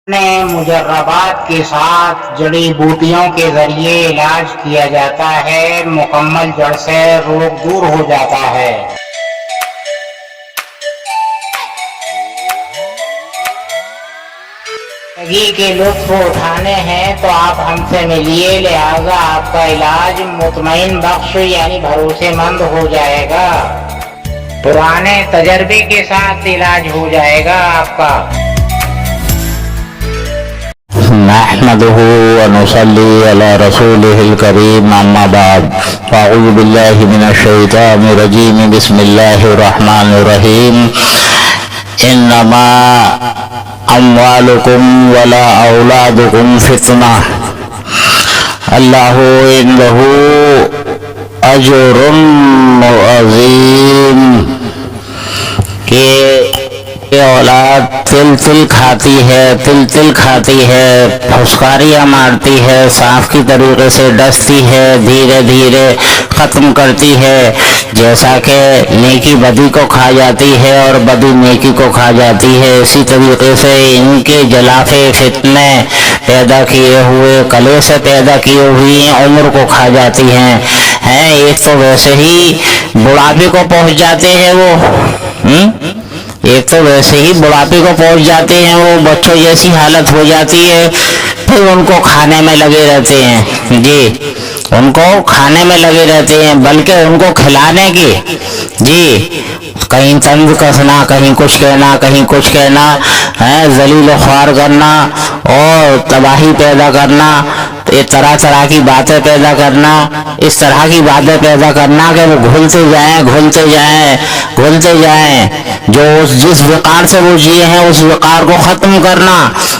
میں مجربات کے ساتھ جڑی بوٹیوں کے ذریعے علاج کیا جاتا ہے، مکمل جڑ سے روگ دور ہو جاتا ہے۔ زندگی کے لطف اٹھانے ہیں تو آپ ہم سے ملیے، لہذا آپ کا علاج مطمئن بخش یعنی بھروسے مند ہو جائے گا، پرانے تجربے کے ساتھ علاج ہو جائے گا آپ کا۔ نحمده ونصلي على رسوله الكريم اما بعد فاعوذ بالله من الشيطان الرجيم بسم الله الرحمن الرحيم انما اموالكم ولا اولادكم فتنة الله عنده اجر عظیم کہ اولاد تل تل کھاتی ہے، پھسکاریاں مارتی ہے، صاف کی طریقے سے ڈستی ہے، دھیرے دھیرے ختم کرتی ہے، جیسا کہ نیکی بدی کو کھا جاتی ہے اور بدی نیکی کو کھا جاتی ہے، اسی طریقے سے ان کے جلافے فتنے پیدا کیے ہوئے کلے سے پیدا کیے ہوئی عمر کو کھا جاتی ہیں۔ ایک تو ویسے ہی بڑھاپے کو پہنچ جاتے ہیں بڑھاپے کو پہنچ جاتے ہیں، وہ بچوں جیسی حالت ہو جاتی ہے، پھر ان کو کھانے میں لگے رہتے ہیں، ان کو کھانے میں لگے رہتے ہیں، بلکہ ان کو کھلانے کی کہیں تنگ کسنا، کہیں کچھ کہنا، ذلیل و خوار کرنا اور تباہی پیدا کرنا، طرح طرح کی باتیں پیدا کرنا، اس طرح کی باتیں پیدا کرنا کہ وہ گھلتے جائیں، جو جس وقار سے وہ جیے ہیں اس وقار کو ختم کرنا،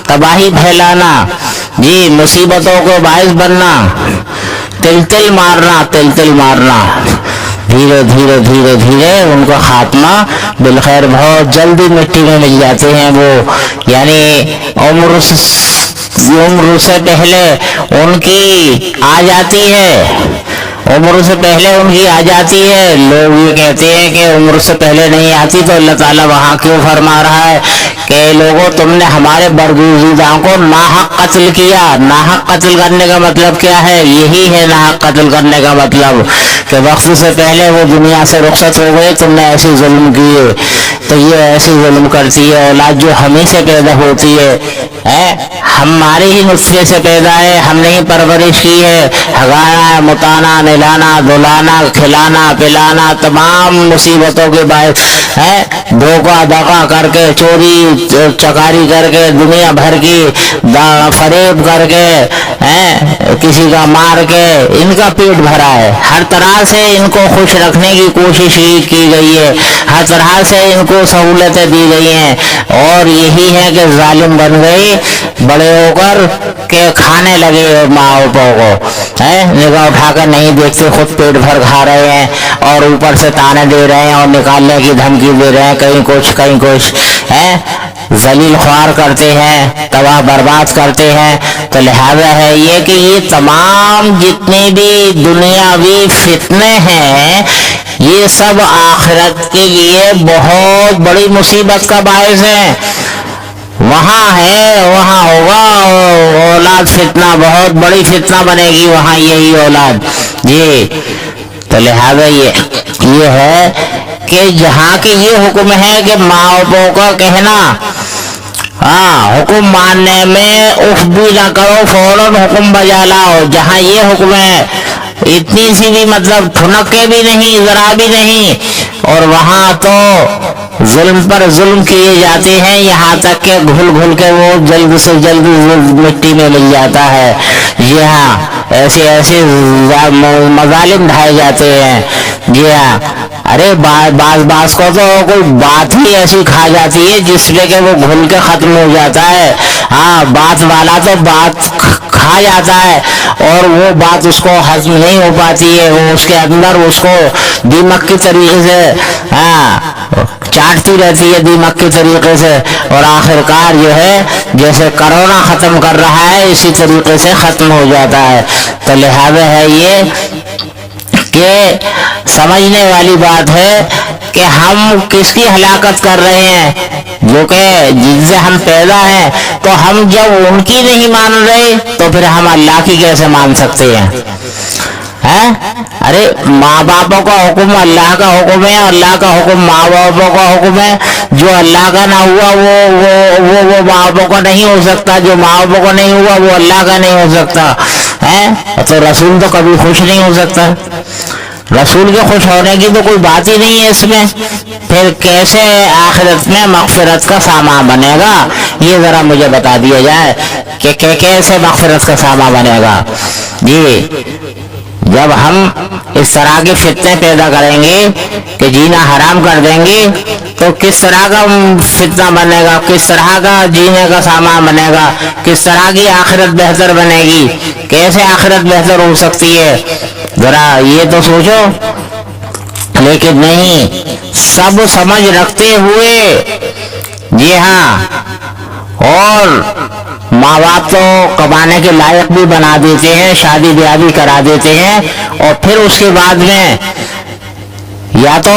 تباہی پھیلانا، مصیبتوں کو باعث بننا، تل مارنا، دھیرے دھیرے ان کا خاتمہ بالخیر بہت جلدی مٹی میں مل جاتے ہیں وہ، یعنی عمر سے پہلے ان کی آ جاتی ہے۔ لوگ یہ کہتے ہیں کہ عمر سے پہلے نہیں آتی، تو اللہ تعالیٰ وہاں کیوں فرما رہا ہے کہ لوگوں تم نے ہمارے برگزیدہ کو ناحق قتل کیا۔ ناحق قتل کرنے کا مطلب کیا ہے؟ یہی ہے ناحق قتل کرنے کا مطلب کہ وقت سے پہلے وہ دنیا سے رخصت ہو گئے، تم نے ایسے ظلم کیے۔ تو یہ ایسے ظلم کرتی ہے اولاد جو ہمیں سے پیدا ہوتی ہے، ہمارے ہی نطفے سے پیدا ہے، ہم نے ہی پرورش کی ہے، ہگانا، متانا، نہلانا، دھلانا، کھلانا، پلانا، تمام مصیبتوں کے باعث دھوکہ دغا کر کے، چوری چکاری کر کے، دنیا بھر کی فریب کر کے، کسی کا مار کے ان کا پیٹ بھرا ہے۔ ہر طرح سے ان کو خوش رکھنے کی کوشش کی گئی ہے، ہر طرح سے ان کو سہولتیں دی گئی ہیں، اور یہی ہے کہ ظالم بن گئی بڑے ہو کر کہ کھانے لگے ماں باپوں کو، نگاہ اٹھا کر نہیں دیکھتے، خود پیٹ بھر کھا رہے ہیں اور اوپر سے تانے دے رہے ہیں اور نکالنے کی دھمکی دے رہے ہیں، کہیں کچھ ذلیل خوار کرتے ہیں، تباہ برباد کرتے ہیں۔ تو لہذا ہے یہ کہ یہ تمام جتنے بھی دنیاوی فتنے ہیں یہ سب آخرت کے لیے بہت بڑی مصیبت کا باعث ہیں۔ وہاں ہوگا اولاد فتنہ، بہت بڑی فتنہ بنے گی وہاں یہی اولاد۔ تو لہذا یہ ہے کہ جہاں کے یہ حکم ہے کہ ماں باپوں کا کہنا، حکم ماننے میں اف بھی نہ کرو، فوراً حکم بجا لاؤ، جہاں یہ حکم ہے اتنی سی بھی مطلب ٹھنکے بھی نہیں، ذرا بھی نہیں، اور وہاں تو ظلم پر ظلم کیے جاتے ہیں، یہاں تک کہ گھل کے وہ جلد سے جلد مٹی میں مل جاتا ہے۔ ایسے مظالم ڈھائے جاتے ہیں۔ ارے بعض کو تو کوئی بات ہی ایسی کھا جاتی ہے جس میں کہ وہ گھل کے ختم ہو جاتا ہے۔ بات والا تو بات کھا جاتا ہے اور وہ بات اس کو ہضم نہیں ہو پاتی ہے، وہ اس کے اندر اس کو دیمک کی طریقے سے چاٹتی رہتی ہے، دیمک کے طریقے سے، اور آخرکار جو ہے جیسے کرونا ختم کر رہا ہے اسی طریقے سے ختم ہو جاتا ہے۔ تو لہذا ہے یہ کہ سمجھنے والی بات ہے کہ ہم کس کی ہلاکت کر رہے ہیں، جو کہ جن سے ہم پیدا ہیں، تو ہم جب ان کی نہیں مان رہے تو پھر ہم اللہ کی کیسے مان سکتے ہیں؟ ارے ماں باپوں کا حکم اللہ کا حکم ہے، اللہ کا حکم ماں باپوں کا حکم ہے. جو اللہ کا نہ ہوا وہ ماں باپوں کا نہیں ہو سکتا، جو ماں باپوں کا نہیں ہوا وہ اللہ کا نہیں ہو سکتا ہے. تو رسول تو کبھی خوش نہیں ہو سکتا. رسول کے خوش ہونے کی تو کوئی بات ہی نہیں ہے اس میں. پھر کیسے آخرت میں مغفرت کا سامان بنے گا؟ یہ ذرا مجھے بتا دیا جائے کہ کیسے مغفرت کا سامان بنے گا. جی جب ہم اس طرح کے فتنے پیدا کریں گے کہ جینا حرام کر دیں گے تو کس طرح کا فتنہ بنے گا، کس طرح کا جینے کا سامان بنے گا، کس طرح کی آخرت بہتر بنے گی، کیسے آخرت بہتر ہو سکتی ہے؟ ذرا یہ تو سوچو. لیکن نہیں، سب سمجھ رکھتے ہوئے، جی ہاں، اور ماں باپ تو کمانے کے لائق بھی بنا دیتے ہیں، شادی بیاہ بھی کرا دیتے ہیں، اور پھر اس کے بعد میں یا تو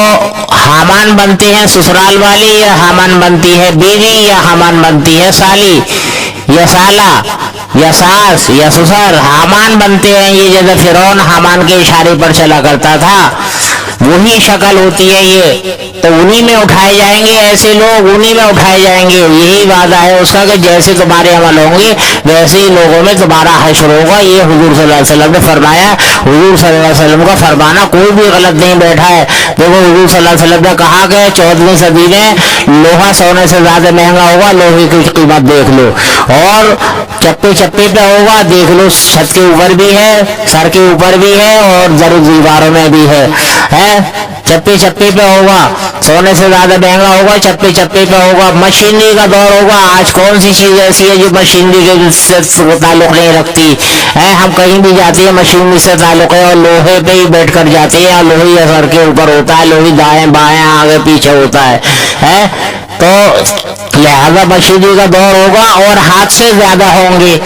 حامان بنتے ہیں سسرال والی، یا حامان بنتی ہے بیوی، یا حامان بنتی ہے سالی یا سالہ یا ساس یا سسر. حامان بنتے ہیں. یہ جیسے فرعون حامان کے اشارے پر چلا کرتا تھا، وہی شکل ہوتی ہے یہ. تو انہی میں اٹھائے جائیں گے ایسے لوگ، انہی میں اٹھائے جائیں گے. یہی وعدہ ہے اس کا کہ جیسے تمہارے عمل ہوں گے ویسے ہی لوگوں میں تمہارا حشر ہوگا. یہ حضور صلی اللہ علیہ وسلم نے فرمایا. حضور صلی اللہ علیہ وسلم کا فرمانا کوئی بھی غلط نہیں بیٹھا ہے. دیکھو حضور صلی اللہ علیہ وسلم نے کہا کہ 14ویں صدی میں لوہا سونے سے زیادہ مہنگا ہوگا. لوہے کی قیمت دیکھ لو، اور چپے چپے پہ ہوگا، دیکھ لو چھت کے اوپر بھی ہے، سر کے اوپر بھی ہے، اور زر دیواروں میں بھی ہے. چپے چپے پہ ہوگا، سونے سے زیادہ مہنگا ہوگا، چپے چپے پہ ہوگا. مشینری کا دور ہوگا. آج کون سی چیز ایسی ہے جو مشینری کے سے تعلق نہیں رکھتی ہے؟ ہم کہیں بھی جاتے ہیں مشینری سے تعلق ہے، اور لوہے پہ ہی بیٹھ کر جاتے ہیں، اور لوہی سر کے اوپر ہوتا ہے، لوہی دائیں بائیں آگے پیچھے ہوتا ہے. تو لہذا مشینری کا دور ہوگا، اور حادثے زیادہ ہوں گے.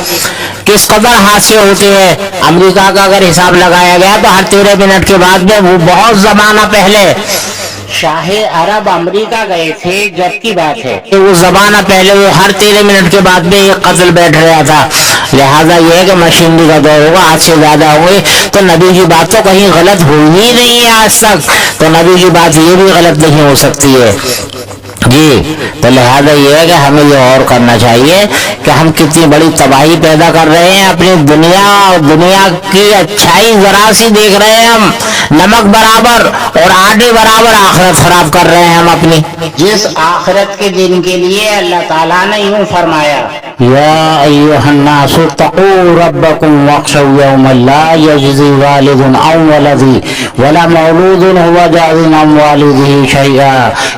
کس قدر حادثے ہوتے ہیں؟ امریکہ کا اگر حساب لگایا گیا تو ہر 13 منٹ کے بعد میں، وہ بہت زمانہ پہلے شاہ عرب امریکہ گئے تھے جب کی بات ہے، کہ وہ زمانہ پہلے وہ ہر 13 منٹ کے بعد میں یہ قتل بیٹھ رہا تھا. لہذا یہ ہے کہ مشینری کا دور ہوگا، آج سے زیادہ ہوں گے. تو نبی کی بات تو کہیں غلط ہوئی ہی نہیں ہے آج تک، تو نبی کی بات یہ بھی غلط نہیں ہو سکتی ہے. جی تو لہذا یہ ہے کہ ہمیں یہ اور کرنا چاہیے کہ ہم کتنی بڑی تباہی پیدا کر رہے ہیں اپنی دنیا، اور دنیا کی اچھائی ذرا سی دیکھ رہے ہیں ہم، نمک برابر اور آٹے برابر آخرت خراب کر رہے ہیں ہم اپنی. جس آخرت کے دن کے لیے اللہ تعالیٰ نے یوں فرمایا، یا ایھا الناس اتقوا ربکم واخشوا یوما لا یجزی والد عن ولده ولا مولود هو جاز عن والده شیئا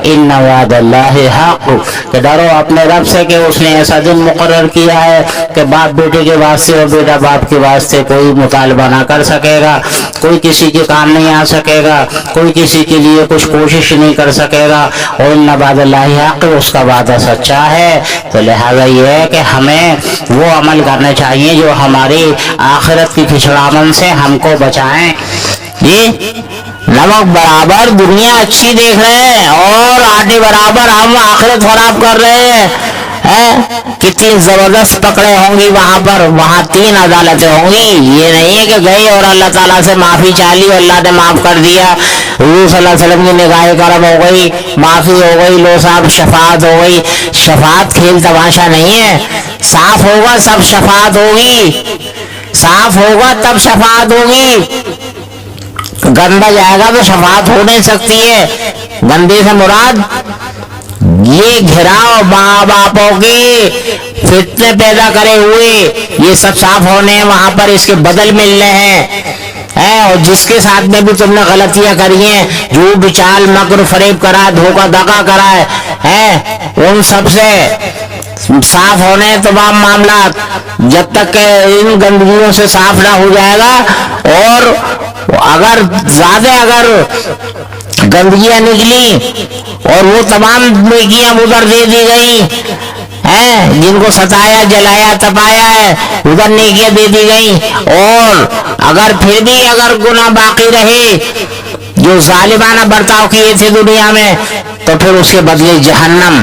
ان وعد اللہ حق. کہ ڈرو اپنے رب سے کہ اس نے ایسا دن مقرر کیا ہے کہ باپ بیٹے کے واسطے اور بیٹا باپ کے واسطے کوئی مطالبہ نہ کر سکے گا، کوئی کسی کے کام نہیں آ سکے گا، کوئی کسی کے لیے کچھ کوشش نہیں کر سکے گا. اور ان وعد اللہ حق، اس کا وعدہ سچا ہے. تو لہذا یہ ہے کہ ہمیں وہ عمل کرنے چاہیے جو ہماری آخرت کی پچھڑامن سے ہم کو بچائیں. جی نمک برابر دنیا اچھی دیکھ رہے ہیں، اور آٹے برابر ہم آخرت خراب کر رہے ہیں. کتنی زبردست پکڑے ہوں گی وہاں پر. وہاں 3 عدالتیں ہوں گی. یہ نہیں ہے کہ گئے اور اللہ تعالیٰ سے معافی چالی، اللہ نے معاف کر دیا، حضور صلی اللہ علیہ وسلم کی نگاہ کرم ہو گئی، معافی ہو گئی، لو صاحب شفاعت ہو گئی. شفاعت کھیل تماشا نہیں ہے. صاف ہوگا سب شفاعت ہوگی، صاف ہوگا تب شفاعت ہوگی. گندا جائے گا تو شفاعت ہو نہیں سکتی ہے. گندے سے مراد یہ گھراؤ ماں باپوں کے فتنے پیدا کرے ہوئے، یہ سب صاف ہونے ہیں وہاں پر، اس کے بدل ملنے ہیں. اور جس کے ساتھ میں بھی تم نے غلطیاں کری ہیں، جھوٹ چال مکر فریب کرا، دھوکہ دھاکہ کرا ہے، ان سب سے صاف ہونے تمام معاملات. جب تک کہ ان گندگیوں سے صاف نہ ہو جائے گا، اور اگر زیادہ گندگیاں نکلی اور وہ تمام نیکیاں ادھر دے دی گئی ہیں، جن کو ستایا جلایا تپایا ہے ادھر نیکیاں دے دی گئی، اور اگر پھر بھی گناہ باقی رہے جو ظالمانہ برتاؤ کیے تھے دنیا میں، تو پھر اس کے بدلے جہنم.